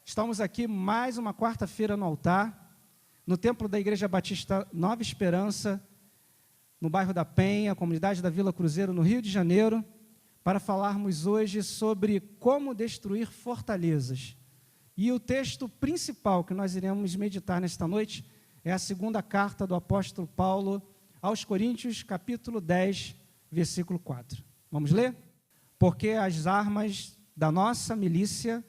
Estamos aqui mais uma quarta-feira no altar, no templo da Igreja Batista Nova Esperança, no bairro da Penha, comunidade da Vila Cruzeiro, no Rio de Janeiro, para falarmos hoje sobre como destruir fortalezas. E o texto principal que nós iremos meditar nesta noite é a segunda carta do apóstolo Paulo aos Coríntios, capítulo 10, versículo 4. Vamos ler? Porque as armas da nossa milícia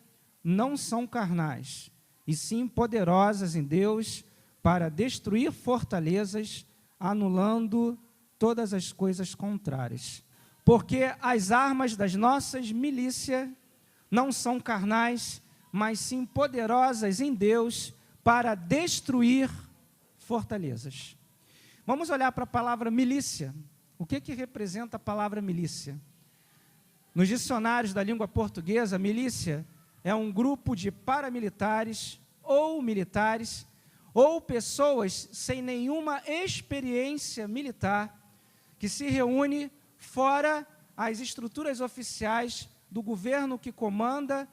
não são carnais, e sim poderosas em Deus para destruir fortalezas, anulando todas as coisas contrárias. Porque as armas das nossas milícias não são carnais, mas sim poderosas em Deus para destruir fortalezas. Vamos olhar para a palavra milícia. O que representa a palavra milícia? Nos dicionários da língua portuguesa, milícia é um grupo de paramilitares ou militares ou pessoas sem nenhuma experiência militar que se reúne fora as estruturas oficiais do governo que comanda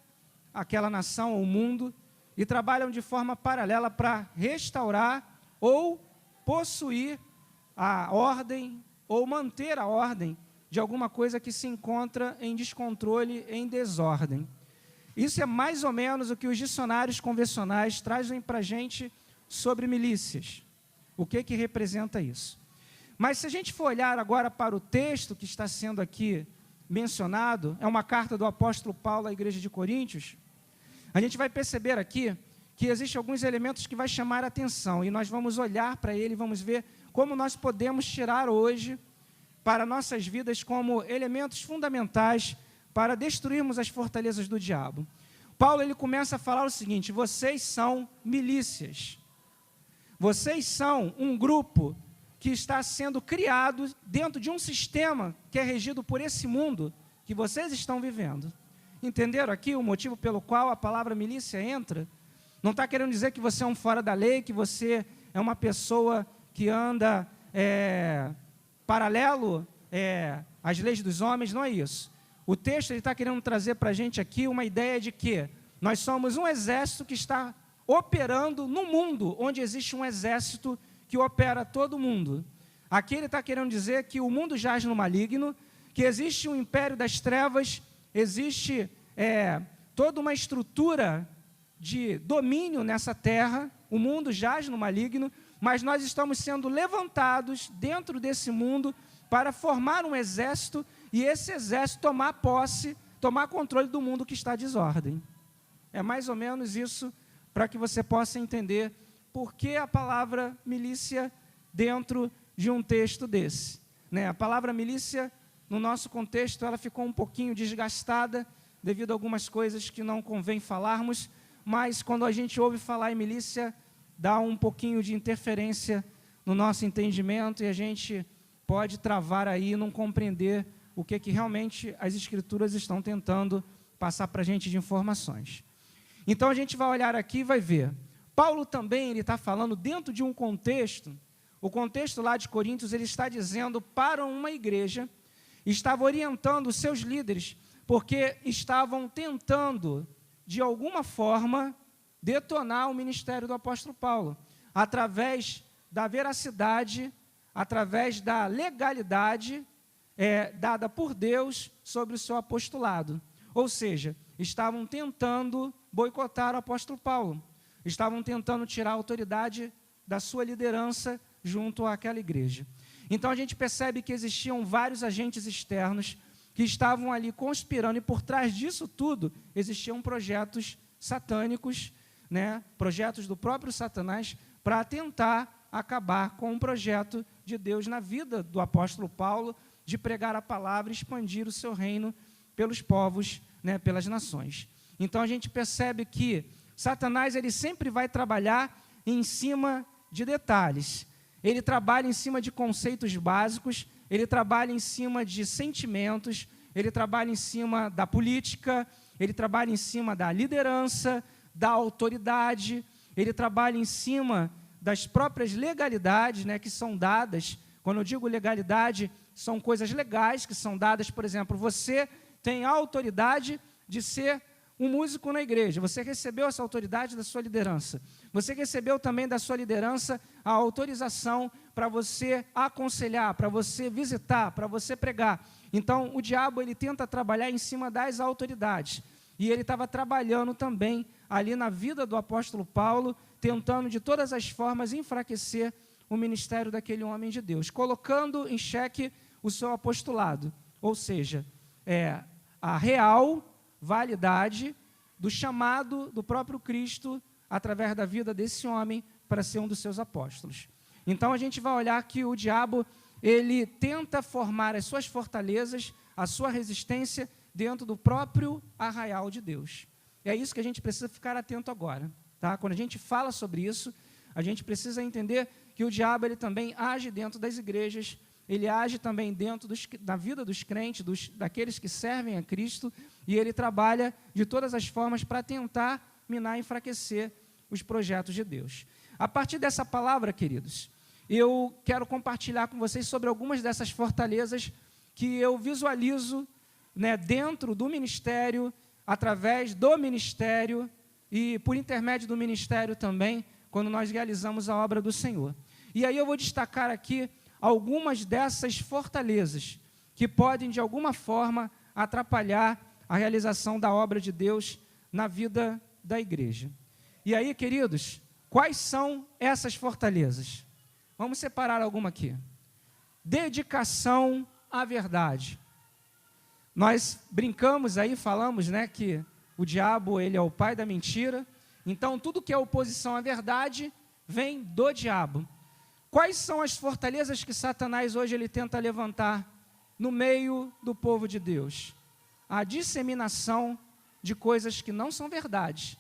aquela nação ou mundo e trabalham de forma paralela para restaurar ou possuir a ordem ou manter a ordem de alguma coisa que se encontra em descontrole, em desordem. Isso é mais ou menos o que os dicionários convencionais trazem para a gente sobre milícias. O que representa isso? Mas se a gente for olhar agora para o texto que está sendo aqui mencionado, é uma carta do apóstolo Paulo à igreja de Coríntios, a gente vai perceber aqui que existem alguns elementos que vai chamar a atenção, e nós vamos olhar para ele e vamos ver como nós podemos tirar hoje para nossas vidas como elementos fundamentais para destruirmos as fortalezas do diabo. Paulo ele começa a falar o seguinte: vocês são milícias. Vocês são um grupo que está sendo criado dentro de um sistema que é regido por esse mundo que vocês estão vivendo. Entenderam aqui o motivo pelo qual a palavra milícia entra? Não está querendo dizer que você é um fora da lei, que você é uma pessoa que anda paralelo às leis dos homens, não é isso. O texto está querendo trazer para a gente aqui uma ideia de que nós somos um exército que está operando no mundo, onde existe um exército que opera todo mundo. Aqui ele está querendo dizer que o mundo jaz no maligno, que existe um império das trevas, existe toda uma estrutura de domínio nessa terra, o mundo jaz no maligno, mas nós estamos sendo levantados dentro desse mundo para formar um exército e esse exército tomar posse, tomar controle do mundo que está em desordem. É mais ou menos isso para que você possa entender por que a palavra milícia dentro de um texto desse. A palavra milícia, no nosso contexto, ela ficou um pouquinho desgastada devido a algumas coisas que não convém falarmos, mas quando a gente ouve falar em milícia, dá um pouquinho de interferência no nosso entendimento e a gente pode travar aí e não compreender o que realmente as Escrituras estão tentando passar para a gente de informações. Então, a gente vai olhar aqui e vai ver. Paulo também ele está falando dentro de um contexto, o contexto lá de Coríntios, ele está dizendo para uma igreja, estava orientando os seus líderes, porque estavam tentando, de alguma forma, detonar o ministério do apóstolo Paulo, através da veracidade, através da legalidade dada por Deus sobre o seu apostolado. Ou seja, estavam tentando boicotar o apóstolo Paulo, estavam tentando tirar a autoridade da sua liderança junto àquela igreja. Então a gente percebe que existiam vários agentes externos que estavam ali conspirando, e por trás disso tudo existiam projetos satânicos, projetos do próprio Satanás, para tentar acabar com o projeto de Deus na vida do apóstolo Paulo, de pregar a palavra e expandir o seu reino pelos povos, pelas nações. Então a gente percebe que Satanás ele sempre vai trabalhar em cima de detalhes, ele trabalha em cima de conceitos básicos, ele trabalha em cima de sentimentos, ele trabalha em cima da política, ele trabalha em cima da liderança, da autoridade, ele trabalha em cima das próprias legalidades, que são dadas. Quando eu digo legalidade, são coisas legais que são dadas. Por exemplo, você tem a autoridade de ser um músico na igreja, você recebeu essa autoridade da sua liderança. Você recebeu também da sua liderança a autorização para você aconselhar, para você visitar, para você pregar. Então, o diabo ele tenta trabalhar em cima das autoridades. E ele estava trabalhando também ali na vida do apóstolo Paulo, tentando de todas as formas enfraquecer o ministério daquele homem de Deus, colocando em xeque o seu apostolado, ou seja, a real validade do chamado do próprio Cristo através da vida desse homem para ser um dos seus apóstolos. Então a gente vai olhar que o diabo, ele tenta formar as suas fortalezas, a sua resistência dentro do próprio arraial de Deus. E é isso que a gente precisa ficar atento agora, tá? Quando a gente fala sobre isso, a gente precisa entender que o diabo ele também age dentro das igrejas, ele age também dentro da vida dos crentes, daqueles que servem a Cristo, e ele trabalha de todas as formas para tentar minar e enfraquecer os projetos de Deus. A partir dessa palavra, queridos, eu quero compartilhar com vocês sobre algumas dessas fortalezas que eu visualizo, né, dentro do ministério, através do ministério e por intermédio do ministério também, quando nós realizamos a obra do Senhor. E aí eu vou destacar aqui algumas dessas fortalezas que podem, de alguma forma, atrapalhar a realização da obra de Deus na vida da igreja. E aí, queridos, quais são essas fortalezas? Vamos separar alguma aqui. Dedicação à verdade. Nós brincamos aí, falamos, né, que o diabo ele é o pai da mentira, então tudo que é oposição à verdade vem do diabo. Quais são as fortalezas que Satanás hoje ele tenta levantar no meio do povo de Deus? A disseminação de coisas que não são verdade,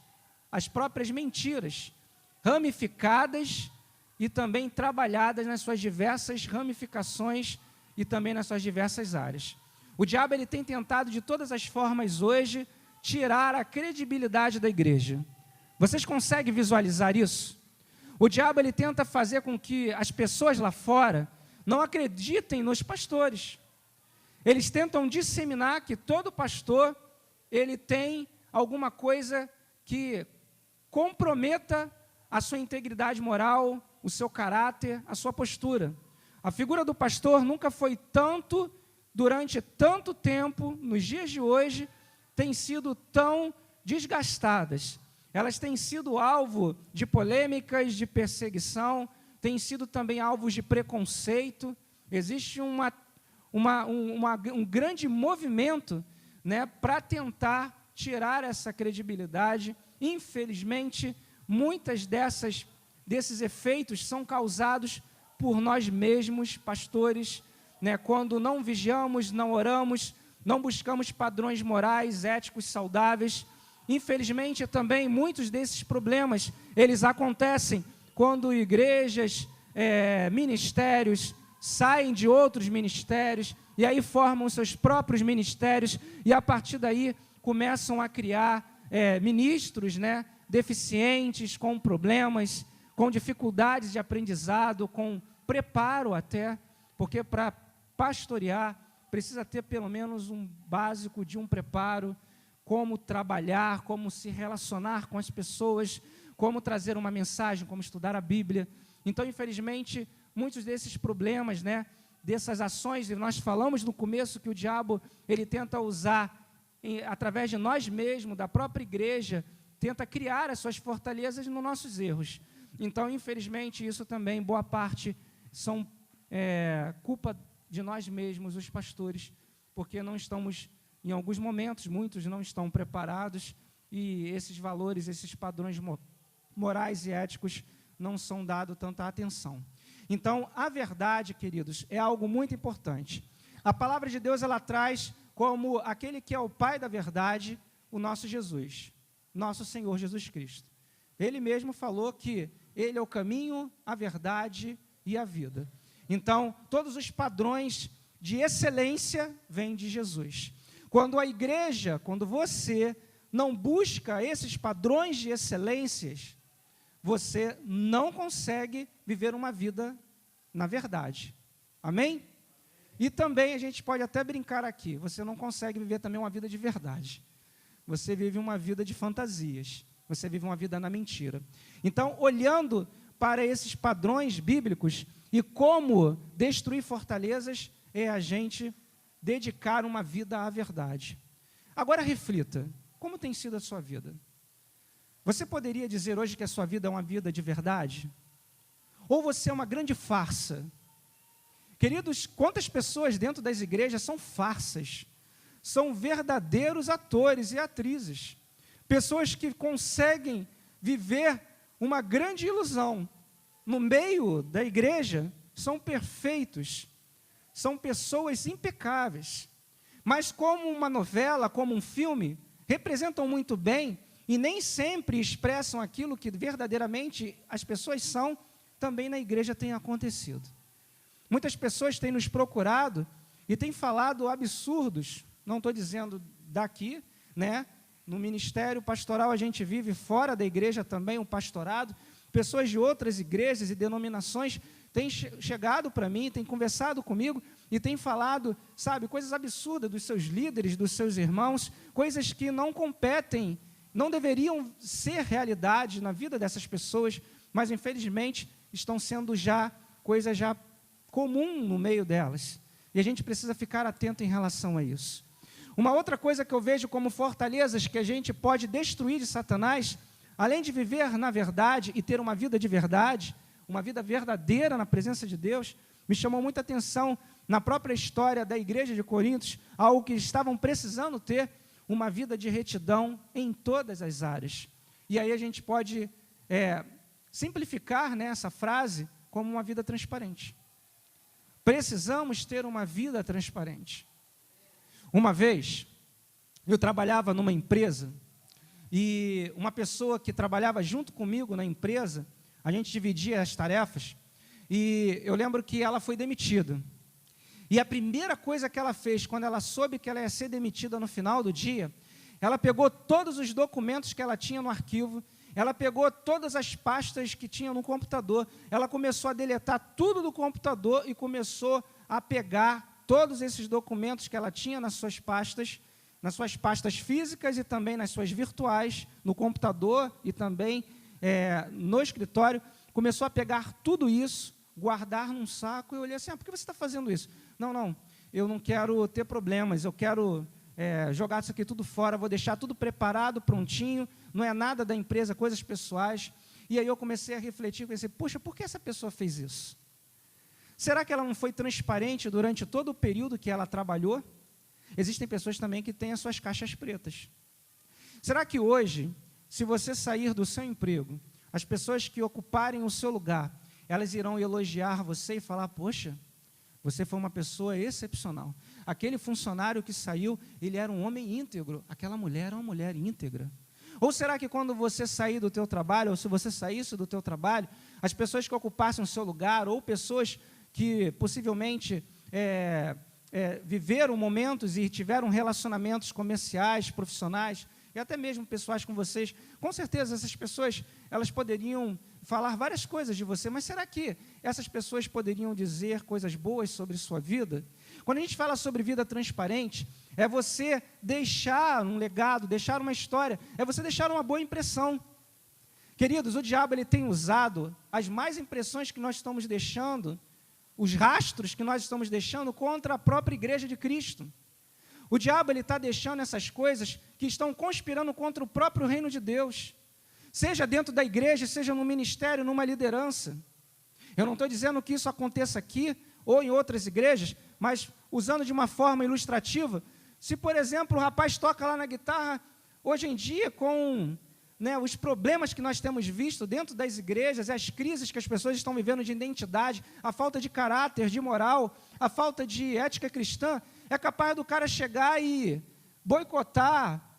as próprias mentiras, ramificadas e também trabalhadas nas suas diversas ramificações e também nas suas diversas áreas. O diabo ele tem tentado de todas as formas hoje tirar a credibilidade da igreja. Vocês conseguem visualizar isso? O diabo ele tenta fazer com que as pessoas lá fora não acreditem nos pastores. Eles tentam disseminar que todo pastor ele tem alguma coisa que comprometa a sua integridade moral, o seu caráter, a sua postura. A figura do pastor nunca foi tanto, durante tanto tempo, nos dias de hoje, tem sido tão desgastadas. Elas têm sido alvo de polêmicas, de perseguição, têm sido também alvos de preconceito. Existe um grande movimento, né, para tentar tirar essa credibilidade. Infelizmente, muitas desses efeitos são causados por nós mesmos, pastores, né, quando não vigiamos, não oramos, não buscamos padrões morais, éticos, saudáveis. Infelizmente, também, muitos desses problemas, eles acontecem quando igrejas, ministérios, saem de outros ministérios, e aí formam seus próprios ministérios, e a partir daí começam a criar ministros, né, deficientes, com problemas, com dificuldades de aprendizado, com preparo até, porque para pastorear precisa ter pelo menos um básico de um preparo, como trabalhar, como se relacionar com as pessoas, como trazer uma mensagem, como estudar a Bíblia. Então, infelizmente, muitos desses problemas, né, dessas ações, e nós falamos no começo que o diabo ele tenta usar, através de nós mesmos, da própria igreja, tenta criar as suas fortalezas nos nossos erros. Então, infelizmente, isso também, boa parte, são culpa de nós mesmos, os pastores, porque não estamos, em alguns momentos, muitos não estão preparados e esses valores, esses padrões morais e éticos não são dados tanta atenção. Então, a verdade, queridos, é algo muito importante. A palavra de Deus, ela traz como aquele que é o Pai da verdade, o nosso Jesus, nosso Senhor Jesus Cristo. Ele mesmo falou que Ele é o caminho, a verdade e a vida. Então, todos os padrões de excelência vêm de Jesus. Quando a igreja, quando você não busca esses padrões de excelências, você não consegue viver uma vida na verdade. Amém? E também a gente pode até brincar aqui, você não consegue viver também uma vida de verdade. você vive uma vida de fantasias, você vive uma vida na mentira. Então, olhando para esses padrões bíblicos e como destruir fortalezas, é a gente dedicar uma vida à verdade. Agora reflita, como tem sido a sua vida? Você poderia dizer hoje que a sua vida é uma vida de verdade? Ou você é uma grande farsa? Queridos, quantas pessoas dentro das igrejas são farsas? São verdadeiros atores e atrizes. Pessoas que conseguem viver uma grande ilusão. No meio da igreja, são perfeitos. São pessoas impecáveis. Mas como uma novela, como um filme, representam muito bem e nem sempre expressam aquilo que verdadeiramente as pessoas são, também na igreja tem acontecido. Muitas pessoas têm nos procurado e têm falado absurdos, não estou dizendo daqui, né? No ministério pastoral a gente vive fora da igreja também, o pastorado. Pessoas de outras igrejas e denominações têm chegado para mim, têm conversado comigo e têm falado, sabe, coisas absurdas dos seus líderes, dos seus irmãos, coisas que não competem, não deveriam ser realidade na vida dessas pessoas, mas infelizmente estão sendo já coisas já comum no meio delas. E a gente precisa ficar atento em relação a isso. Uma outra coisa que eu vejo como fortalezas que a gente pode destruir de Satanás, além de viver na verdade e ter uma vida de verdade, uma vida verdadeira na presença de Deus, me chamou muita atenção na própria história da igreja de Corinto, algo que estavam precisando ter, uma vida de retidão em todas as áreas. E aí a gente pode simplificar, né, essa frase como uma vida transparente. Precisamos ter uma vida transparente. Uma vez, eu trabalhava numa empresa e uma pessoa que trabalhava junto comigo na empresa, a gente dividia as tarefas e eu lembro que ela foi demitida. E a primeira coisa que ela fez, quando ela soube que ela ia ser demitida no final do dia, ela pegou todos os documentos que ela tinha no arquivo, ela pegou todas as pastas que tinha no computador, ela começou a deletar tudo do computador e começou a pegar todos esses documentos que ela tinha nas suas pastas físicas e também nas suas virtuais, no computador e também no escritório, começou a pegar tudo isso, guardar num saco, e eu olhei assim, por que você está fazendo isso? Não, eu não quero ter problemas, eu quero jogar isso aqui tudo fora, vou deixar tudo preparado, prontinho, não é nada da empresa, coisas pessoais. E aí eu comecei a refletir, pensei, poxa, por que essa pessoa fez isso? Será que ela não foi transparente durante todo o período que ela trabalhou? Existem pessoas também que têm as suas caixas pretas. Será que hoje, se você sair do seu emprego, as pessoas que ocuparem o seu lugar, elas irão elogiar você e falar, poxa, você foi uma pessoa excepcional. Aquele funcionário que saiu, ele era um homem íntegro. Aquela mulher era uma mulher íntegra. Ou será que quando você sair do teu trabalho, ou se você saísse do teu trabalho, as pessoas que ocupassem o seu lugar, ou pessoas que possivelmente viveram momentos e tiveram relacionamentos comerciais, profissionais, e até mesmo pessoais com vocês, com certeza essas pessoas, elas poderiam falar várias coisas de você, mas será que essas pessoas poderiam dizer coisas boas sobre sua vida? Quando a gente fala sobre vida transparente, é você deixar um legado, deixar uma história, é você deixar uma boa impressão. Queridos, o diabo ele tem usado as más impressões que nós estamos deixando, os rastros que nós estamos deixando contra a própria igreja de Cristo. O diabo está deixando essas coisas que estão conspirando contra o próprio reino de Deus, seja dentro da igreja, seja no ministério, numa liderança. Eu não estou dizendo que isso aconteça aqui ou em outras igrejas, mas usando de uma forma ilustrativa, se, por exemplo, o rapaz toca lá na guitarra, hoje em dia, com os problemas que nós temos visto dentro das igrejas, as crises que as pessoas estão vivendo de identidade, a falta de caráter, de moral, a falta de ética cristã, é capaz do cara chegar e boicotar,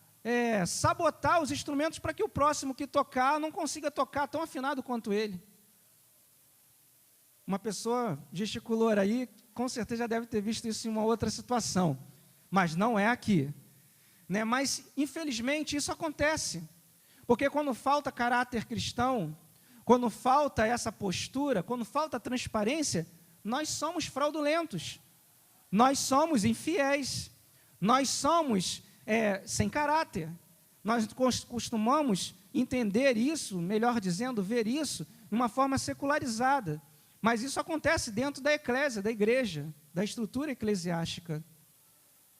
sabotar os instrumentos para que o próximo que tocar não consiga tocar tão afinado quanto ele. Uma pessoa gesticulou aí, com certeza já deve ter visto isso em uma outra situação, mas não é aqui. Mas, infelizmente, isso acontece. Porque quando falta caráter cristão, quando falta essa postura, quando falta transparência, nós somos fraudulentos, nós somos infiéis, nós somos sem caráter. Nós costumamos entender isso, melhor dizendo, ver isso, de uma forma secularizada. Mas isso acontece dentro da eclésia, da igreja, da estrutura eclesiástica.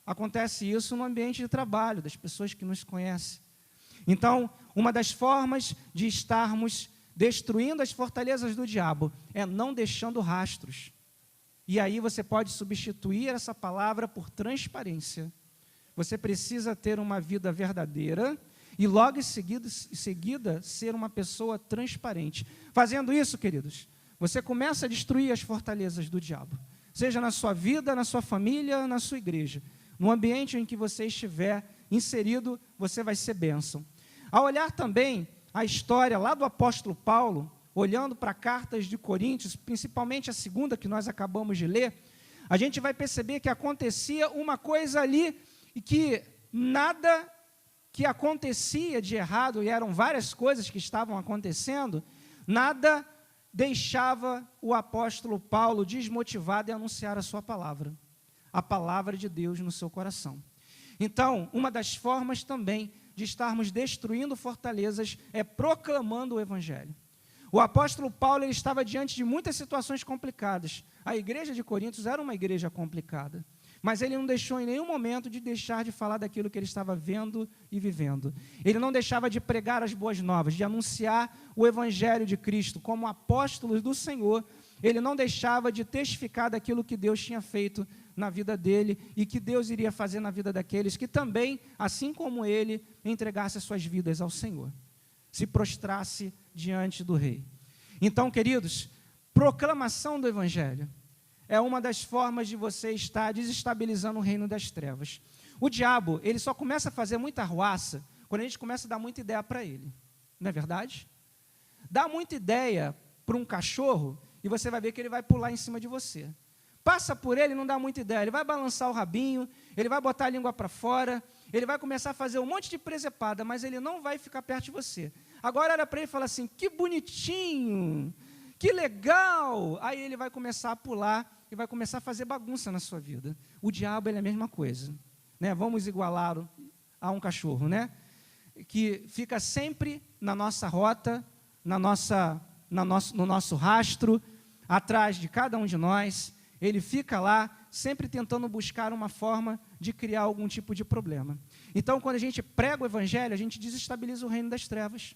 Acontece isso no ambiente de trabalho, das pessoas que nos conhecem. Então, uma das formas de estarmos destruindo as fortalezas do diabo é não deixando rastros. E aí você pode substituir essa palavra por transparência. Você precisa ter uma vida verdadeira e logo em seguida ser uma pessoa transparente. Fazendo isso, queridos, você começa a destruir as fortalezas do diabo. Seja na sua vida, na sua família, na sua igreja. No ambiente em que você estiver inserido, você vai ser bênção. Ao olhar também a história lá do apóstolo Paulo, olhando para cartas de Coríntios, principalmente a segunda que nós acabamos de ler, a gente vai perceber que acontecia uma coisa ali e que nada que acontecia de errado, e eram várias coisas que estavam acontecendo, nada deixava o apóstolo Paulo desmotivado em anunciar a sua palavra, a palavra de Deus no seu coração. Então, uma das formas também de estarmos destruindo fortalezas é proclamando o evangelho. O apóstolo Paulo ele estava diante de muitas situações complicadas. A igreja de Coríntios era uma igreja complicada, mas ele não deixou em nenhum momento de deixar de falar daquilo que ele estava vendo e vivendo. Ele não deixava de pregar as boas novas, de anunciar o evangelho de Cristo. Como apóstolo do Senhor, ele não deixava de testificar daquilo que Deus tinha feito na vida dele e que Deus iria fazer na vida daqueles que também, assim como ele, entregasse as suas vidas ao Senhor, se prostrasse diante do Rei. Então, queridos, proclamação do evangelho é uma das formas de você estar desestabilizando o reino das trevas. O diabo, ele só começa a fazer muita arruaça quando a gente começa a dar muita ideia para ele. Não é verdade? Dá muita ideia para um cachorro e você vai ver que ele vai pular em cima de você. Passa por ele, não dá muita ideia. Ele vai balançar o rabinho, ele vai botar a língua para fora, ele vai começar a fazer um monte de presepada, mas ele não vai ficar perto de você. Agora olha para ele e fala assim, que bonitinho, que legal. Aí ele vai começar a pular e vai começar a fazer bagunça na sua vida. O diabo ele é a mesma coisa, né? Vamos igualá-lo a um cachorro, né? Que fica sempre na nossa rota, no nosso rastro, atrás de cada um de nós. Ele fica lá sempre tentando buscar uma forma de criar algum tipo de problema. Então, quando a gente prega o evangelho, a gente desestabiliza o reino das trevas.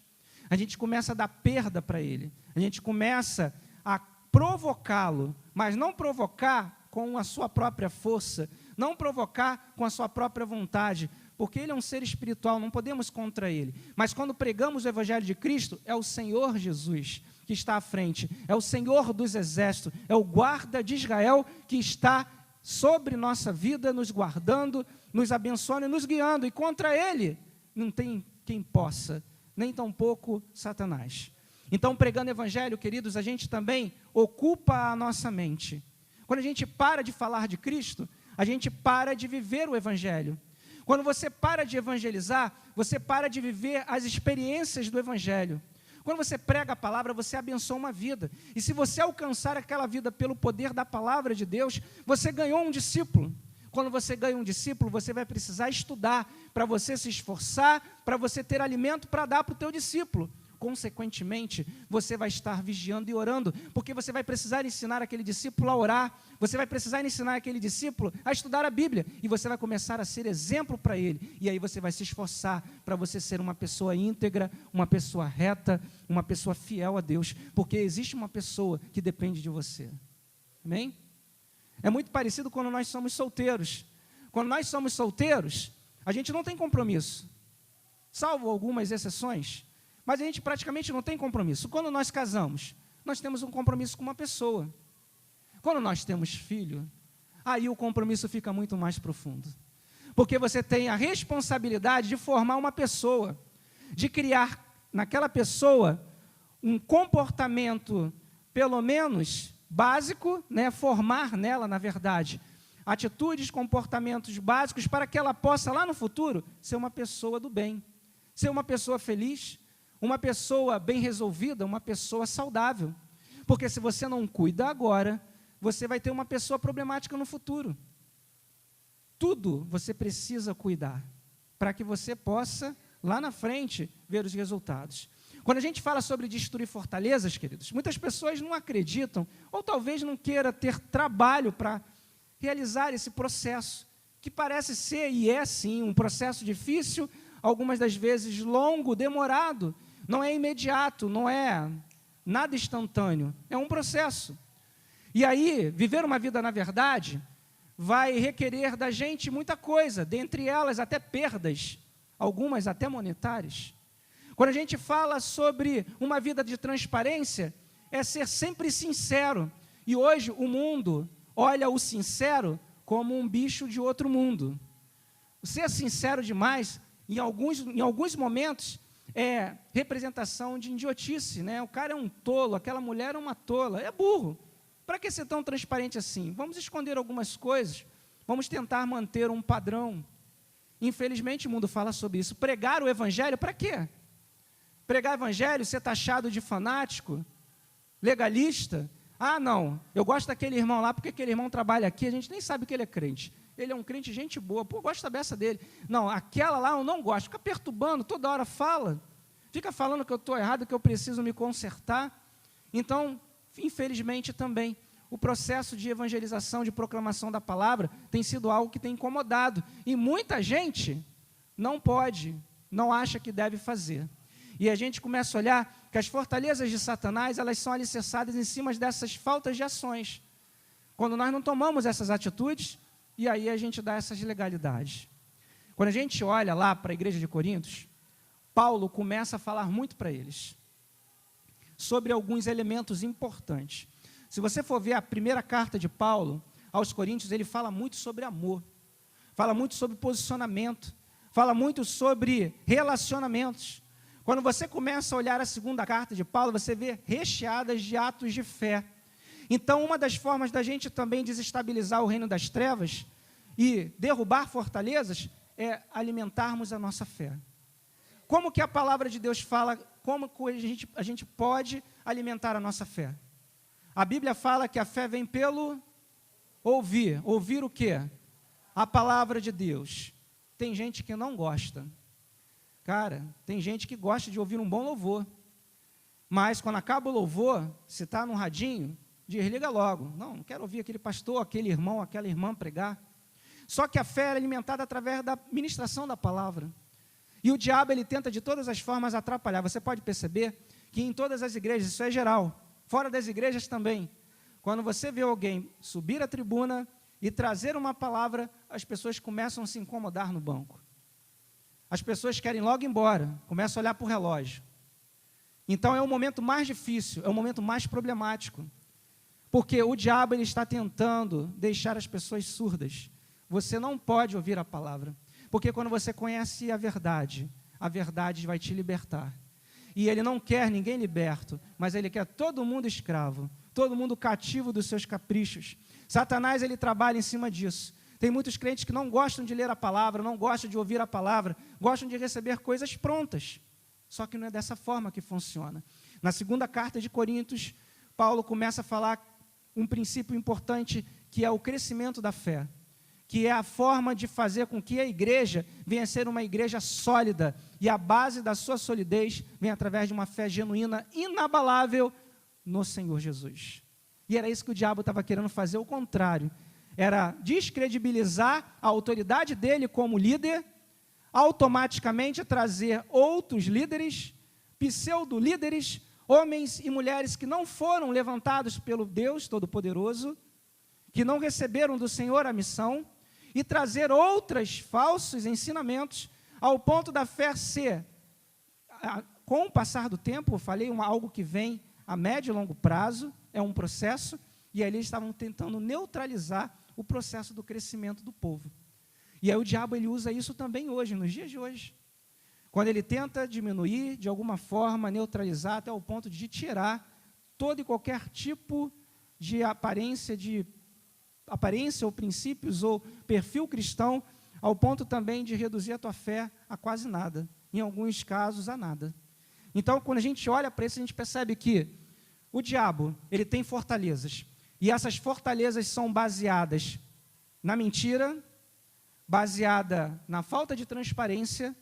A gente começa a dar perda para ele. A gente começa a provocá-lo, mas não provocar com a sua própria força, não provocar com a sua própria vontade, porque ele é um ser espiritual, não podemos contra ele. Mas quando pregamos o evangelho de Cristo, é o Senhor Jesus que está à frente, é o Senhor dos exércitos, é o guarda de Israel que está sobre nossa vida, nos guardando, nos abençoando e nos guiando, e contra ele não tem quem possa, nem tampouco Satanás. Então, pregando o evangelho, queridos, a gente também ocupa a nossa mente. Quando a gente para de falar de Cristo, a gente para de viver o evangelho. Quando você para de evangelizar, você para de viver as experiências do evangelho. Quando você prega a palavra, você abençoa uma vida. E se você alcançar aquela vida pelo poder da palavra de Deus, você ganhou um discípulo. Quando você ganha um discípulo, você vai precisar estudar para você se esforçar, para você ter alimento para dar para o teu discípulo. Consequentemente, você vai estar vigiando e orando, porque você vai precisar ensinar aquele discípulo a orar, você vai precisar ensinar aquele discípulo a estudar a Bíblia, e você vai começar a ser exemplo para ele, e aí você vai se esforçar para você ser uma pessoa íntegra, uma pessoa reta, uma pessoa fiel a Deus, porque existe uma pessoa que depende de você. Amém? É muito parecido quando nós somos solteiros. Quando nós somos solteiros, a gente não tem compromisso, salvo algumas exceções, mas a gente praticamente não tem compromisso. Quando nós casamos, nós temos um compromisso com uma pessoa. Quando nós temos filho, aí o compromisso fica muito mais profundo. Porque você tem a responsabilidade de formar uma pessoa, de criar naquela pessoa um comportamento, pelo menos, básico, né? Formar nela, na verdade, atitudes, comportamentos básicos para que ela possa, lá no futuro, ser uma pessoa do bem, ser uma pessoa feliz, uma pessoa bem resolvida, uma pessoa saudável. Porque se você não cuida agora, você vai ter uma pessoa problemática no futuro. Tudo você precisa cuidar, para que você possa lá na frente, ver os resultados. Quando a gente fala sobre destruir fortalezas, queridos, muitas pessoas não acreditam, ou talvez não queira ter trabalho para realizar esse processo, que parece ser, e é sim, um processo difícil, algumas das vezes longo, demorado, não é imediato, não é nada instantâneo, é um processo. E aí, viver uma vida na verdade vai requerer da gente muita coisa, dentre elas até perdas, algumas até monetárias. Quando a gente fala sobre uma vida de transparência, é ser sempre sincero. E hoje o mundo olha o sincero como um bicho de outro mundo. O ser sincero demais, em alguns momentos, é representação de idiotice, né? O cara é um tolo, aquela mulher é uma tola, é burro. Para que ser tão transparente assim? Vamos esconder algumas coisas, vamos tentar manter um padrão. Infelizmente o mundo fala sobre isso. Pregar o evangelho, para quê? Pregar o evangelho, ser taxado de fanático, legalista. Ah, não, eu gosto daquele irmão lá, porque aquele irmão trabalha aqui, a gente nem sabe que ele é crente. Ele é um crente, gente boa, pô, eu gosto da beça dele. Não, aquela lá eu não gosto, fica perturbando, toda hora fala, fica falando que eu estou errado, que eu preciso me consertar. Então, infelizmente também, o processo de evangelização, de proclamação da palavra, tem sido algo que tem incomodado. E muita gente não pode, não acha que deve fazer. E a gente começa a olhar que as fortalezas de Satanás, elas são alicerçadas em cima dessas faltas de ações. Quando nós não tomamos essas atitudes, e aí a gente dá essas legalidades. Quando a gente olha lá para a igreja de Coríntios, Paulo começa a falar muito para eles sobre alguns elementos importantes. Se você for ver a primeira carta de Paulo aos Coríntios, ele fala muito sobre amor, fala muito sobre posicionamento, fala muito sobre relacionamentos. Quando você começa a olhar a segunda carta de Paulo, você vê recheadas de atos de fé. Então, uma das formas da gente também desestabilizar o reino das trevas e derrubar fortalezas é alimentarmos a nossa fé. Como que a palavra de Deus fala, como a gente pode alimentar a nossa fé? A Bíblia fala que a fé vem pelo ouvir. Ouvir o quê? A palavra de Deus. Tem gente que não gosta. Cara, tem gente que gosta de ouvir um bom louvor. Mas quando acaba o louvor, se está num radinho, desliga logo. Não quero ouvir aquele pastor, aquele irmão, aquela irmã pregar. Só que a fé é alimentada através da ministração da palavra. E o diabo, ele tenta de todas as formas atrapalhar. Você pode perceber que em todas as igrejas, isso é geral, fora das igrejas também, quando você vê alguém subir à tribuna e trazer uma palavra, as pessoas começam a se incomodar no banco. As pessoas querem logo ir embora, começam a olhar para o relógio. Então é o momento mais difícil, é o momento mais problemático. Porque o diabo, ele está tentando deixar as pessoas surdas. Você não pode ouvir a palavra. Porque quando você conhece a verdade vai te libertar. E ele não quer ninguém liberto, mas ele quer todo mundo escravo, todo mundo cativo dos seus caprichos. Satanás, ele trabalha em cima disso. Tem muitos crentes que não gostam de ler a palavra, não gostam de ouvir a palavra, gostam de receber coisas prontas. Só que não é dessa forma que funciona. Na segunda carta de Coríntios, Paulo começa a falar um princípio importante, que é o crescimento da fé, que é a forma de fazer com que a igreja venha a ser uma igreja sólida, e a base da sua solidez vem através de uma fé genuína, inabalável no Senhor Jesus. E era isso que o diabo estava querendo fazer, o contrário, era descredibilizar a autoridade dele como líder, automaticamente trazer outros líderes, pseudo-líderes, homens e mulheres que não foram levantados pelo Deus Todo-Poderoso, que não receberam do Senhor a missão, e trazer outros falsos ensinamentos, ao ponto da fé ser, com o passar do tempo, eu falei, algo que vem a médio e longo prazo, é um processo, e ali eles estavam tentando neutralizar o processo do crescimento do povo. E aí o diabo, ele usa isso também hoje, nos dias de hoje, quando ele tenta diminuir, de alguma forma, neutralizar, até o ponto de tirar todo e qualquer tipo de aparência ou princípios ou perfil cristão, ao ponto também de reduzir a tua fé a quase nada, em alguns casos a nada. Então, quando a gente olha para isso, a gente percebe que o diabo, ele tem fortalezas, e essas fortalezas são baseadas na mentira, baseada na falta de transparência,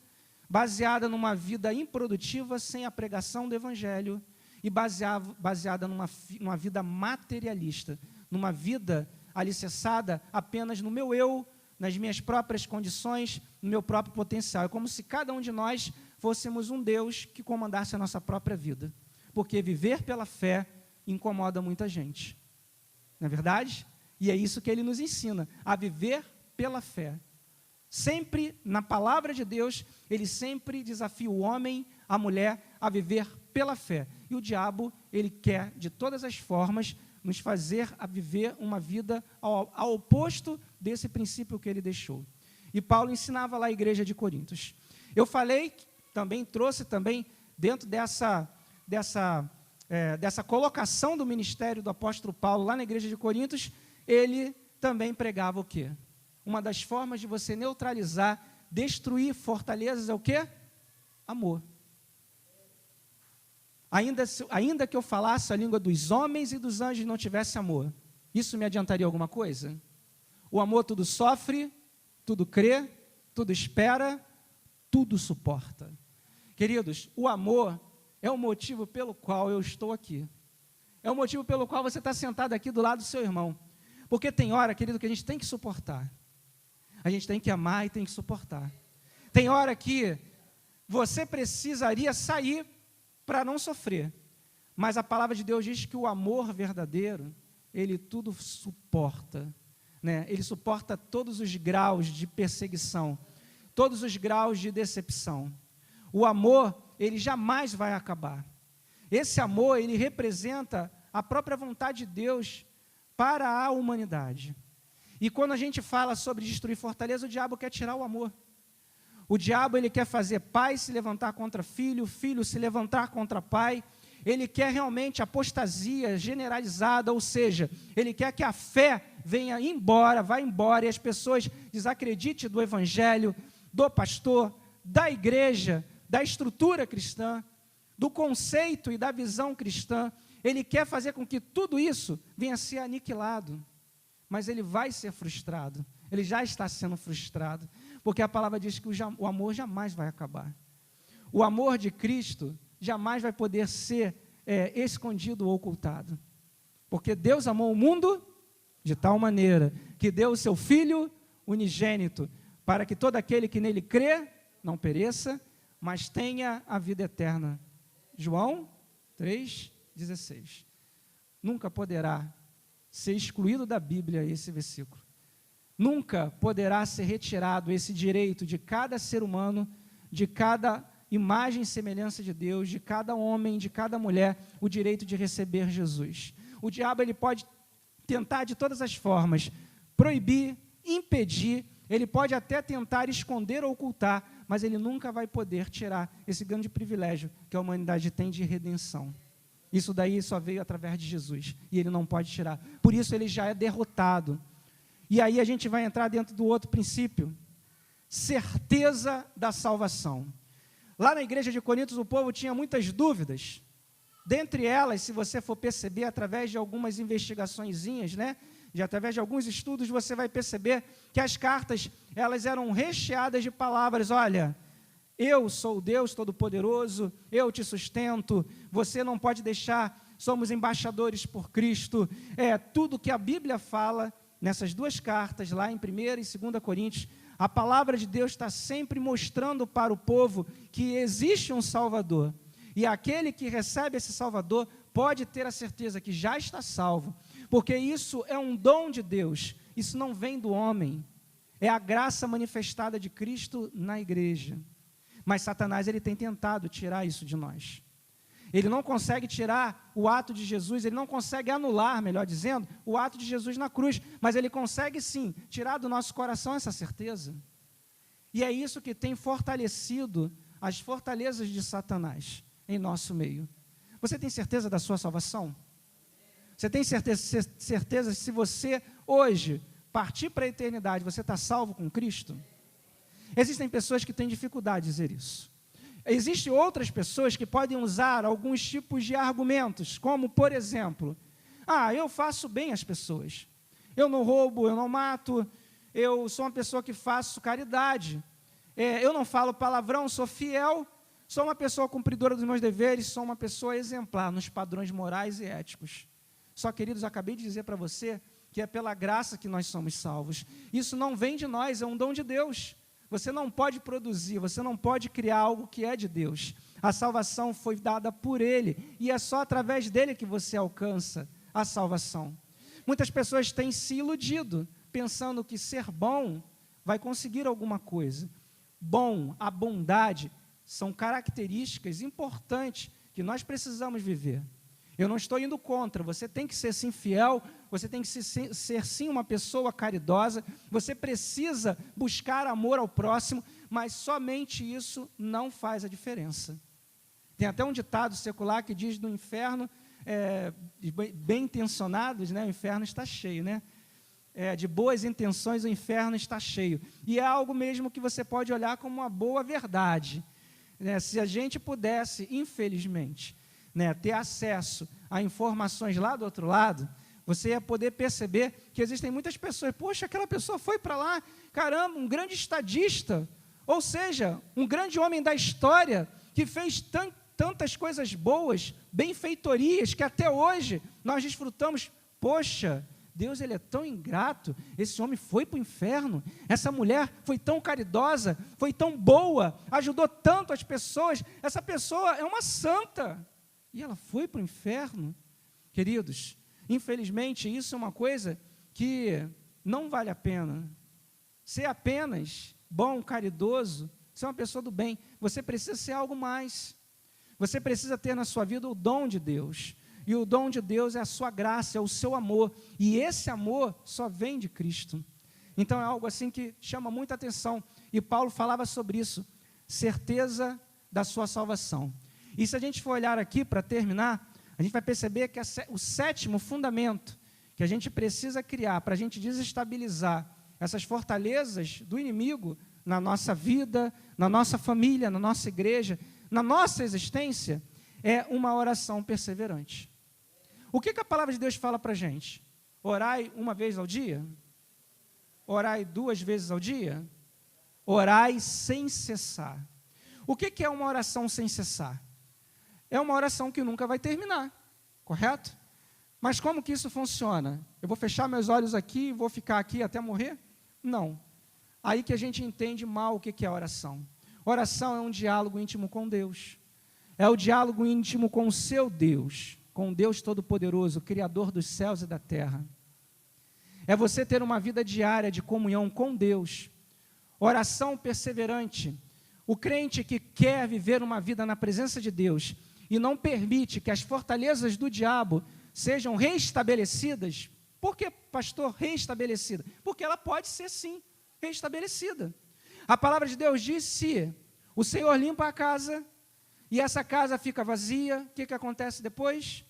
baseada numa vida improdutiva sem a pregação do Evangelho e baseada numa vida materialista, numa vida alicerçada apenas no meu eu, nas minhas próprias condições, no meu próprio potencial. É como se cada um de nós fôssemos um Deus que comandasse a nossa própria vida. Porque viver pela fé incomoda muita gente. Não é verdade? E é isso que ele nos ensina, a viver pela fé. Sempre, na palavra de Deus, ele sempre desafia o homem, a mulher, a viver pela fé. E o diabo, ele quer, de todas as formas, nos fazer a viver uma vida ao oposto desse princípio que ele deixou. E Paulo ensinava lá a igreja de Coríntios. Eu falei, trouxe também, dentro dessa colocação do ministério do apóstolo Paulo lá na igreja de Coríntios, ele também pregava o quê? Uma das formas de você neutralizar, destruir fortalezas é o quê? Amor. Ainda que eu falasse a língua dos homens e dos anjos e não tivesse amor, isso me adiantaria alguma coisa? O amor tudo sofre, tudo crê, tudo espera, tudo suporta. Queridos, o amor é o motivo pelo qual eu estou aqui. É o motivo pelo qual você está sentado aqui do lado do seu irmão. Porque tem hora, querido, que a gente tem que suportar. A gente tem que amar e tem que suportar. Tem hora que você precisaria sair para não sofrer. Mas a palavra de Deus diz que o amor verdadeiro, ele tudo suporta. Né? Ele suporta todos os graus de perseguição, todos os graus de decepção. O amor, ele jamais vai acabar. Esse amor, ele representa a própria vontade de Deus para a humanidade. E quando a gente fala sobre destruir fortaleza, o diabo quer tirar o amor. O diabo, ele quer fazer pai se levantar contra filho, filho se levantar contra pai. Ele quer realmente apostasia generalizada, ou seja, ele quer que a fé venha embora, vá embora, e as pessoas desacreditem do evangelho, do pastor, da igreja, da estrutura cristã, do conceito e da visão cristã. Ele quer fazer com que tudo isso venha a ser aniquilado. Mas ele vai ser frustrado. Ele já está sendo frustrado. Porque a palavra diz que o amor jamais vai acabar. O amor de Cristo jamais vai poder ser escondido ou ocultado. Porque Deus amou o mundo de tal maneira que deu o seu Filho unigênito, para que todo aquele que nele crê não pereça, mas tenha a vida eterna. João 3,16. Nunca poderá ser excluído da Bíblia esse versículo. Nunca poderá ser retirado esse direito de cada ser humano, de cada imagem e semelhança de Deus, de cada homem, de cada mulher, o direito de receber Jesus. O diabo, ele pode tentar de todas as formas, proibir, impedir, ele pode até tentar esconder ou ocultar, mas ele nunca vai poder tirar esse grande privilégio que a humanidade tem de redenção. Isso daí só veio através de Jesus, e ele não pode tirar. Por isso ele já é derrotado. E aí a gente vai entrar dentro do outro princípio, certeza da salvação. Lá na igreja de Coríntios o povo tinha muitas dúvidas. Dentre elas, se você for perceber através de algumas investigaçõezinhas, né, através de alguns estudos, você vai perceber que as cartas, elas eram recheadas de palavras. Olha, eu sou o Deus Todo-Poderoso, eu te sustento, você não pode deixar, somos embaixadores por Cristo. Tudo que a Bíblia fala nessas duas cartas, lá em 1 e 2 Coríntios, a palavra de Deus está sempre mostrando para o povo que existe um Salvador. E aquele que recebe esse Salvador pode ter a certeza que já está salvo, porque isso é um dom de Deus, isso não vem do homem, é a graça manifestada de Cristo na igreja. Mas Satanás, ele tem tentado tirar isso de nós. Ele não consegue tirar o ato de Jesus, ele não consegue anular, melhor dizendo, o ato de Jesus na cruz, mas ele consegue sim tirar do nosso coração essa certeza. E é isso que tem fortalecido as fortalezas de Satanás em nosso meio. Você tem certeza da sua salvação? Você tem certeza se você hoje partir para a eternidade, você está salvo com Cristo? Existem pessoas que têm dificuldade de dizer isso. Existem outras pessoas que podem usar alguns tipos de argumentos, como, por exemplo, eu faço bem às pessoas, eu não roubo, eu não mato, eu sou uma pessoa que faço caridade, eu não falo palavrão, sou fiel, sou uma pessoa cumpridora dos meus deveres, sou uma pessoa exemplar nos padrões morais e éticos. Só, queridos, eu acabei de dizer para você que é pela graça que nós somos salvos. Isso não vem de nós, é um dom de Deus. Você não pode produzir, você não pode criar algo que é de Deus. A salvação foi dada por Ele, e é só através dele que você alcança a salvação. Muitas pessoas têm se iludido, pensando que ser bom vai conseguir alguma coisa. Bom, a bondade, são características importantes que nós precisamos viver. Eu não estou indo contra, você tem que ser sim fiel, você tem que ser sim uma pessoa caridosa, você precisa buscar amor ao próximo, mas somente isso não faz a diferença. Tem até um ditado secular que diz no inferno, bem intencionados, né, o inferno está cheio, né? De boas intenções o inferno está cheio. E é algo mesmo que você pode olhar como uma boa verdade. Se a gente pudesse, infelizmente, ter acesso a informações lá do outro lado, você ia poder perceber que existem muitas pessoas, poxa, aquela pessoa foi para lá, caramba, um grande estadista, ou seja, um grande homem da história, que fez tantas coisas boas, benfeitorias, que até hoje nós desfrutamos. Poxa, Deus, ele é tão ingrato, esse homem foi para o inferno, essa mulher foi tão caridosa, foi tão boa, ajudou tanto as pessoas, essa pessoa é uma santa, e ela foi para o inferno. Queridos, infelizmente isso é uma coisa que não vale a pena. Ser apenas bom, caridoso, ser uma pessoa do bem, você precisa ser algo mais. Você precisa ter na sua vida o dom de Deus. E o dom de Deus é a sua graça, é o seu amor. E esse amor só vem de Cristo. Então é algo assim que chama muita atenção. E Paulo falava sobre isso, certeza da sua salvação. E se a gente for olhar aqui para terminar, a gente vai perceber que o sétimo fundamento que a gente precisa criar para a gente desestabilizar essas fortalezas do inimigo na nossa vida, na nossa família, na nossa igreja, na nossa existência, é uma oração perseverante. O que a palavra de Deus fala para a gente? Orai uma vez ao dia? Orai 2 vezes ao dia? Orai sem cessar. O que é uma oração sem cessar? É uma oração que nunca vai terminar, correto? Mas como que isso funciona? Eu vou fechar meus olhos aqui e vou ficar aqui até morrer? Não. Aí que a gente entende mal o que é oração. Oração é um diálogo íntimo com Deus. É o diálogo íntimo com o seu Deus, com o Deus Todo-Poderoso, Criador dos céus e da terra. É você ter uma vida diária de comunhão com Deus. Oração perseverante. O crente que quer viver uma vida na presença de Deus e não permite que as fortalezas do diabo sejam reestabelecidas. Por que, pastor, reestabelecida? Porque ela pode ser, sim, reestabelecida. A palavra de Deus diz: se o Senhor limpa a casa e essa casa fica vazia, o que acontece depois?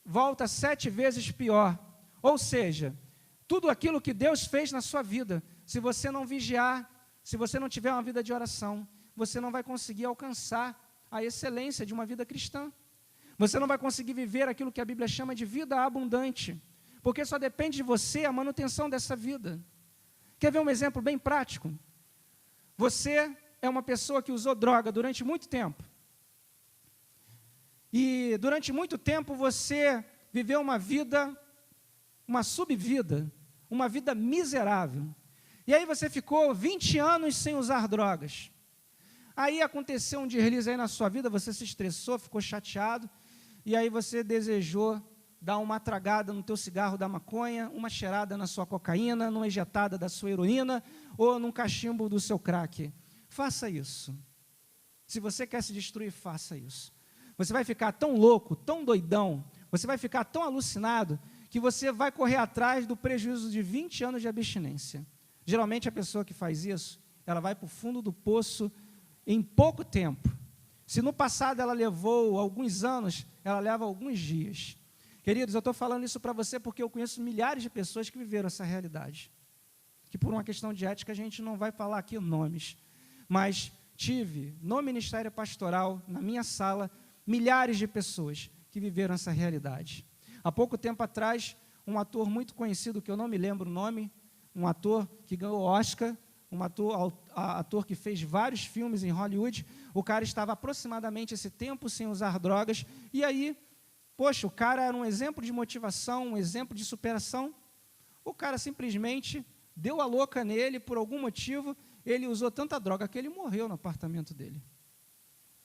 Volta 7 vezes pior. Ou seja, tudo aquilo que Deus fez na sua vida, se você não vigiar, se você não tiver uma vida de oração, você não vai conseguir alcançar a excelência de uma vida cristã. Você não vai conseguir viver aquilo que a Bíblia chama de vida abundante, porque só depende de você a manutenção dessa vida. Quer ver um exemplo bem prático? Você é uma pessoa que usou droga durante muito tempo. E durante muito tempo você viveu uma vida, uma subvida, uma vida miserável. E aí você ficou 20 anos sem usar drogas. Aí aconteceu um deslize aí na sua vida, você se estressou, ficou chateado, e aí você desejou dar uma tragada no teu cigarro da maconha, uma cheirada na sua cocaína, numa injetada da sua heroína, ou num cachimbo do seu crack. Faça isso. Se você quer se destruir, faça isso. Você vai ficar tão louco, tão doidão, você vai ficar tão alucinado, que você vai correr atrás do prejuízo de 20 anos de abstinência. Geralmente a pessoa que faz isso, ela vai para o fundo do poço em pouco tempo. Se no passado ela levou alguns anos, ela leva alguns dias. Queridos, eu estou falando isso para você porque eu conheço milhares de pessoas que viveram essa realidade. Que por uma questão de ética a gente não vai falar aqui nomes. Mas tive no Ministério Pastoral, na minha sala, milhares de pessoas que viveram essa realidade. Há pouco tempo atrás, um ator muito conhecido, que eu não me lembro o nome, um ator que ganhou Oscar ator que fez vários filmes em Hollywood. O cara estava aproximadamente esse tempo sem usar drogas, e aí, poxa, o cara era um exemplo de motivação, um exemplo de superação. O cara simplesmente deu a louca nele, por algum motivo, ele usou tanta droga que ele morreu no apartamento dele.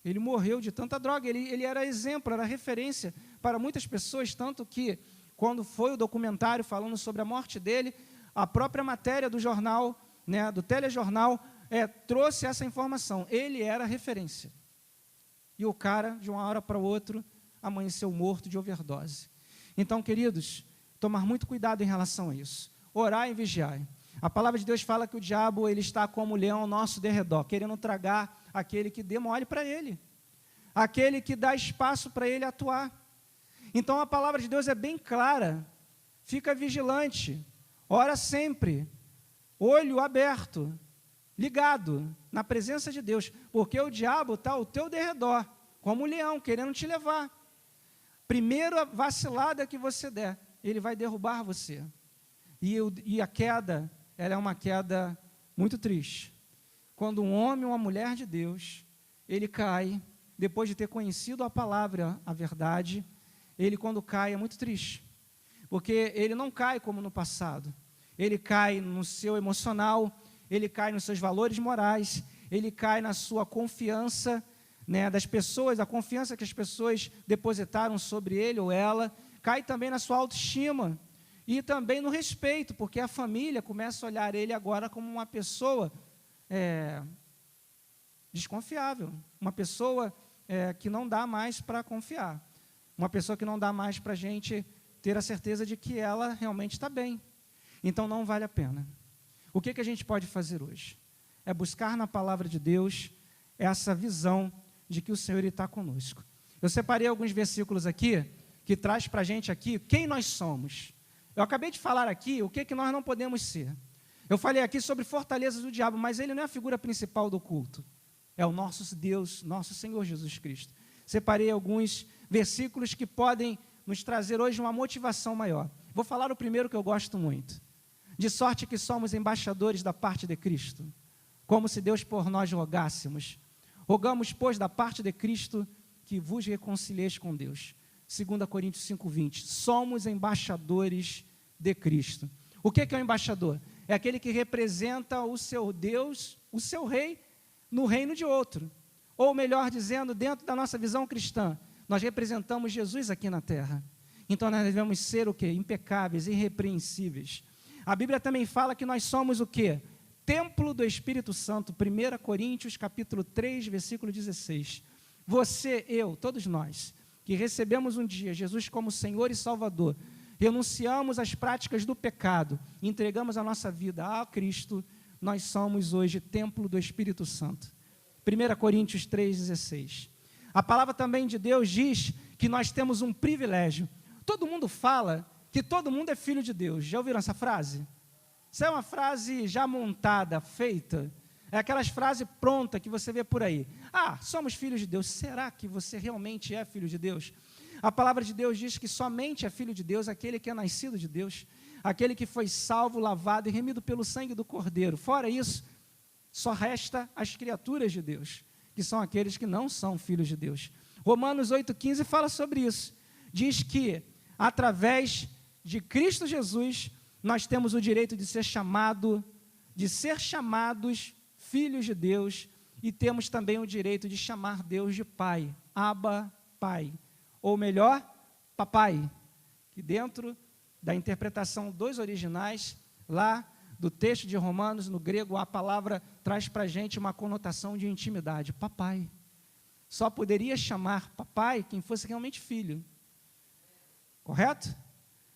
Ele morreu de tanta droga, ele era exemplo, era referência para muitas pessoas, tanto que, quando foi o documentário falando sobre a morte dele, a própria matéria do jornal, né, do telejornal, trouxe essa informação. Ele era referência. E o cara, de uma hora para outra, amanheceu morto de overdose. Então, queridos, tomar muito cuidado em relação a isso. Orar e vigiar. A palavra de Deus fala que o diabo ele está como um leão ao nosso derredor, querendo tragar aquele que dê mole para ele, aquele que dá espaço para ele atuar. Então a palavra de Deus é bem clara, fica vigilante, ora sempre, olho aberto, ligado na presença de Deus, porque o diabo está ao teu derredor, como um leão, querendo te levar. Primeira vacilada que você der, ele vai derrubar você. E a queda, ela é uma queda muito triste. Quando um homem ou uma mulher de Deus, ele cai, depois de ter conhecido a palavra, a verdade, ele quando cai é muito triste, porque ele não cai como no passado, ele cai no seu emocional, ele cai nos seus valores morais, ele cai na sua confiança, né, das pessoas, a confiança que as pessoas depositaram sobre ele ou ela, cai também na sua autoestima, e também no respeito, porque a família começa a olhar ele agora como uma pessoa desconfiável, uma pessoa que não dá mais para confiar, uma pessoa que não dá mais para a gente ter a certeza de que ela realmente está bem. Então não vale a pena. O que a gente pode fazer hoje? É buscar na palavra de Deus essa visão de que o Senhor está conosco. Eu separei alguns versículos aqui, que traz para a gente aqui quem nós somos. Eu acabei de falar aqui o que nós não podemos ser. Eu falei aqui sobre fortalezas do diabo, mas ele não é a figura principal do culto. É o nosso Deus, nosso Senhor Jesus Cristo. Separei alguns versículos que podem nos trazer hoje uma motivação maior. Vou falar o primeiro que eu gosto muito. De sorte que somos embaixadores da parte de Cristo, como se Deus por nós rogássemos. Rogamos, pois, da parte de Cristo, que vos reconcilieis com Deus. 2 Coríntios 5:20. Somos embaixadores de Cristo. O que é um embaixador? É aquele que representa o seu Deus, o seu rei, no reino de outro. Ou melhor dizendo, dentro da nossa visão cristã, nós representamos Jesus aqui na terra. Então nós devemos ser o quê? Impecáveis, irrepreensíveis. A Bíblia também fala que nós somos o quê? Templo do Espírito Santo. 1 Coríntios capítulo 3, versículo 16. Você, eu, todos nós, que recebemos um dia Jesus como Senhor e Salvador, renunciamos às práticas do pecado, entregamos a nossa vida a Cristo, nós somos hoje templo do Espírito Santo. 1 Coríntios 3,16. A palavra também de Deus diz que nós temos um privilégio. Todo mundo fala que todo mundo é filho de Deus. Já ouviram essa frase? Isso é uma frase já montada, feita. É aquelas frases prontas que você vê por aí. Ah, somos filhos de Deus. Será que você realmente é filho de Deus? A palavra de Deus diz que somente é filho de Deus aquele que é nascido de Deus, aquele que foi salvo, lavado e remido pelo sangue do Cordeiro. Fora isso, só resta as criaturas de Deus, que são aqueles que não são filhos de Deus. Romanos 8,15 fala sobre isso. Diz que, através de Cristo Jesus, nós temos o direito de ser chamados filhos de Deus, e temos também o direito de chamar Deus de Pai, Abba, Pai, ou melhor, Papai, que dentro da interpretação dos originais, lá do texto de Romanos, no grego, a palavra traz para a gente uma conotação de intimidade, papai. Só poderia chamar papai quem fosse realmente filho. Correto?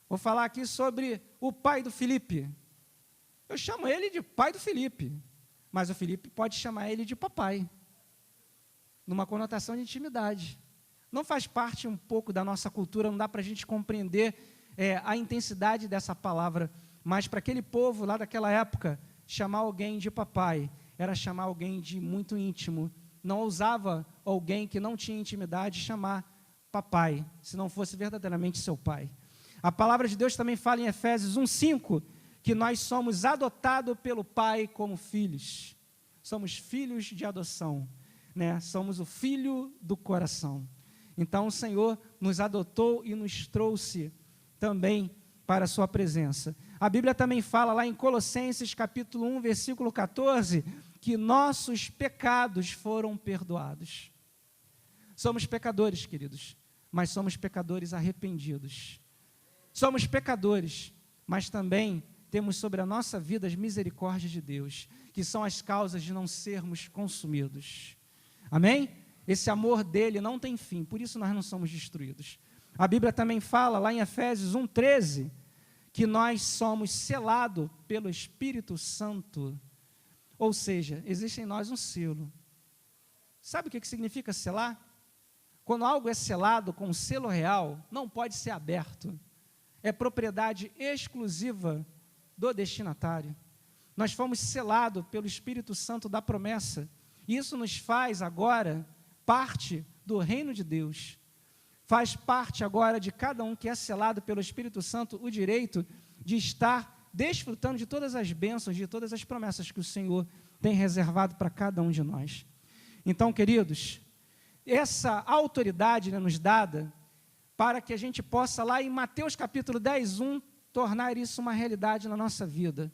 Vou falar aqui sobre o pai do Felipe. Eu chamo ele de pai do Felipe, mas o Felipe pode chamar ele de papai, numa conotação de intimidade. Não faz parte um pouco da nossa cultura, não dá para a gente compreender a intensidade dessa palavra, mas para aquele povo lá daquela época, chamar alguém de papai era chamar alguém de muito íntimo. Não ousava alguém que não tinha intimidade chamar papai, se não fosse verdadeiramente seu pai. A palavra de Deus também fala em Efésios 1:5, que nós somos adotados pelo Pai como filhos. Somos filhos de adoção, né? Somos o filho do coração. Então o Senhor nos adotou e nos trouxe também para a sua presença. A Bíblia também fala lá em Colossenses capítulo 1, versículo 14, que nossos pecados foram perdoados. Somos pecadores, queridos, mas somos pecadores arrependidos. Somos pecadores, mas também temos sobre a nossa vida as misericórdias de Deus, que são as causas de não sermos consumidos. Amém? Esse amor dele não tem fim, por isso nós não somos destruídos. A Bíblia também fala lá em Efésios 1,13, que nós somos selados pelo Espírito Santo. Ou seja, existe em nós um selo. Sabe o que significa selar? Quando algo é selado com um selo real, não pode ser aberto. É propriedade exclusiva do destinatário. Nós fomos selados pelo Espírito Santo da promessa. E isso nos faz agora parte do reino de Deus. Faz parte agora de cada um que é selado pelo Espírito Santo o direito de estar desfrutando de todas as bênçãos, de todas as promessas que o Senhor tem reservado para cada um de nós. Então, queridos, essa autoridade, né, nos dada para que a gente possa lá em Mateus capítulo 10, 1, tornar isso uma realidade na nossa vida.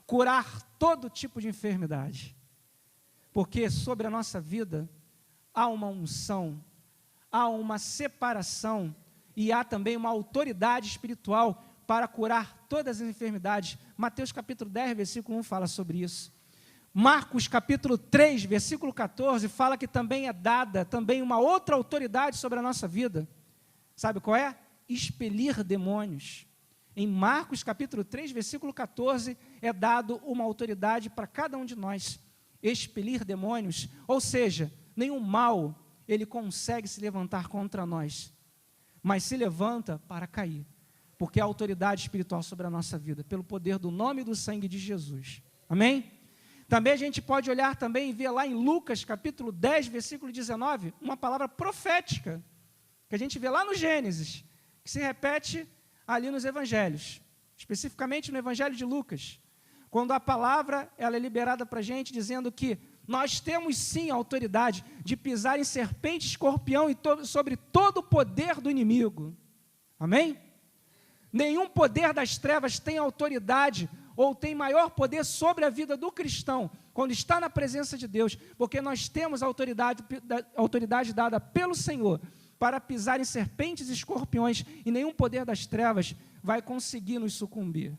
Curar todo tipo de enfermidade. Porque sobre a nossa vida há uma unção, há uma separação e há também uma autoridade espiritual para curar todas as enfermidades. Mateus capítulo 10, versículo 1 fala sobre isso. Marcos capítulo 3, versículo 14, fala que também é dada também uma outra autoridade sobre a nossa vida. Sabe qual é? Expelir demônios. Em Marcos capítulo 3, versículo 14, é dado uma autoridade para cada um de nós. Expelir demônios, ou seja, nenhum mal ele consegue se levantar contra nós, mas se levanta para cair, porque é a autoridade espiritual sobre a nossa vida, pelo poder do nome e do sangue de Jesus. Amém? Também a gente pode olhar também e ver lá em Lucas capítulo 10, versículo 19, uma palavra profética, que a gente vê lá no Gênesis, que se repete ali nos evangelhos, especificamente no evangelho de Lucas, quando a palavra ela é liberada para a gente, dizendo que nós temos sim a autoridade de pisar em serpente, escorpião e sobre todo o poder do inimigo. Amém? Nenhum poder das trevas tem autoridade ou tem maior poder sobre a vida do cristão quando está na presença de Deus, porque nós temos a autoridade dada pelo Senhor para pisar em serpentes e escorpiões, e nenhum poder das trevas vai conseguir nos sucumbir.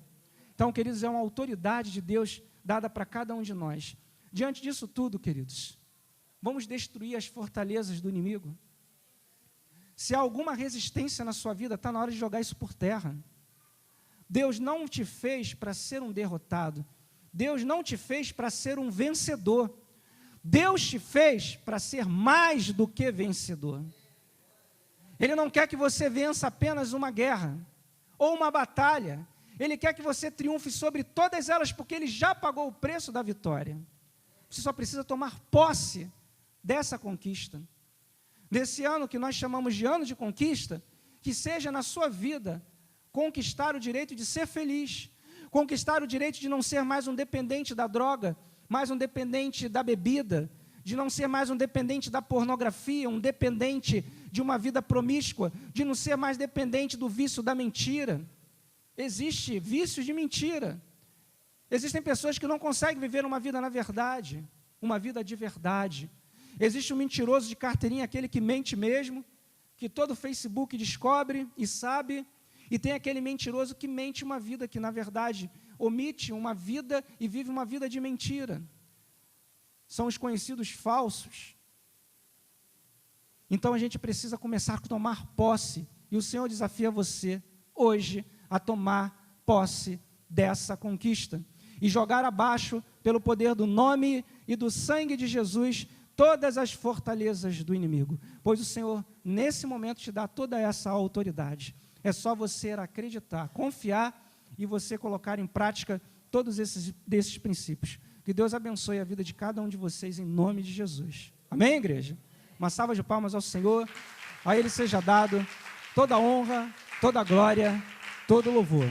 Então, queridos, é uma autoridade de Deus dada para cada um de nós. Diante disso tudo, queridos, vamos destruir as fortalezas do inimigo. Se há alguma resistência na sua vida, está na hora de jogar isso por terra. Deus não te fez para ser um derrotado. Deus não te fez para ser um vencedor. Deus te fez para ser mais do que vencedor. Ele não quer que você vença apenas uma guerra ou uma batalha. Ele quer que você triunfe sobre todas elas, porque Ele já pagou o preço da vitória. Você só precisa tomar posse dessa conquista. Desse ano que nós chamamos de ano de conquista, que seja na sua vida conquistar o direito de ser feliz, conquistar o direito de não ser mais um dependente da droga, mais um dependente da bebida, de não ser mais um dependente da pornografia, um dependente de uma vida promíscua, de não ser mais dependente do vício da mentira. Existe vício de mentira. Existem pessoas que não conseguem viver uma vida na verdade, uma vida de verdade. Existe um mentiroso de carteirinha, aquele que mente mesmo, que todo Facebook descobre e sabe, e tem aquele mentiroso que mente uma vida que, na verdade, omite uma vida e vive uma vida de mentira. São os conhecidos falsos. Então, a gente precisa começar a tomar posse, e o Senhor desafia você, hoje, a tomar posse dessa conquista, e jogar abaixo, pelo poder do nome e do sangue de Jesus, todas as fortalezas do inimigo, pois o Senhor, nesse momento, te dá toda essa autoridade. É só você acreditar, confiar e você colocar em prática todos desses princípios. Que Deus abençoe a vida de cada um de vocês em nome de Jesus. Amém, igreja? Uma salva de palmas ao Senhor. A Ele seja dado toda a honra, toda a glória, todo o louvor.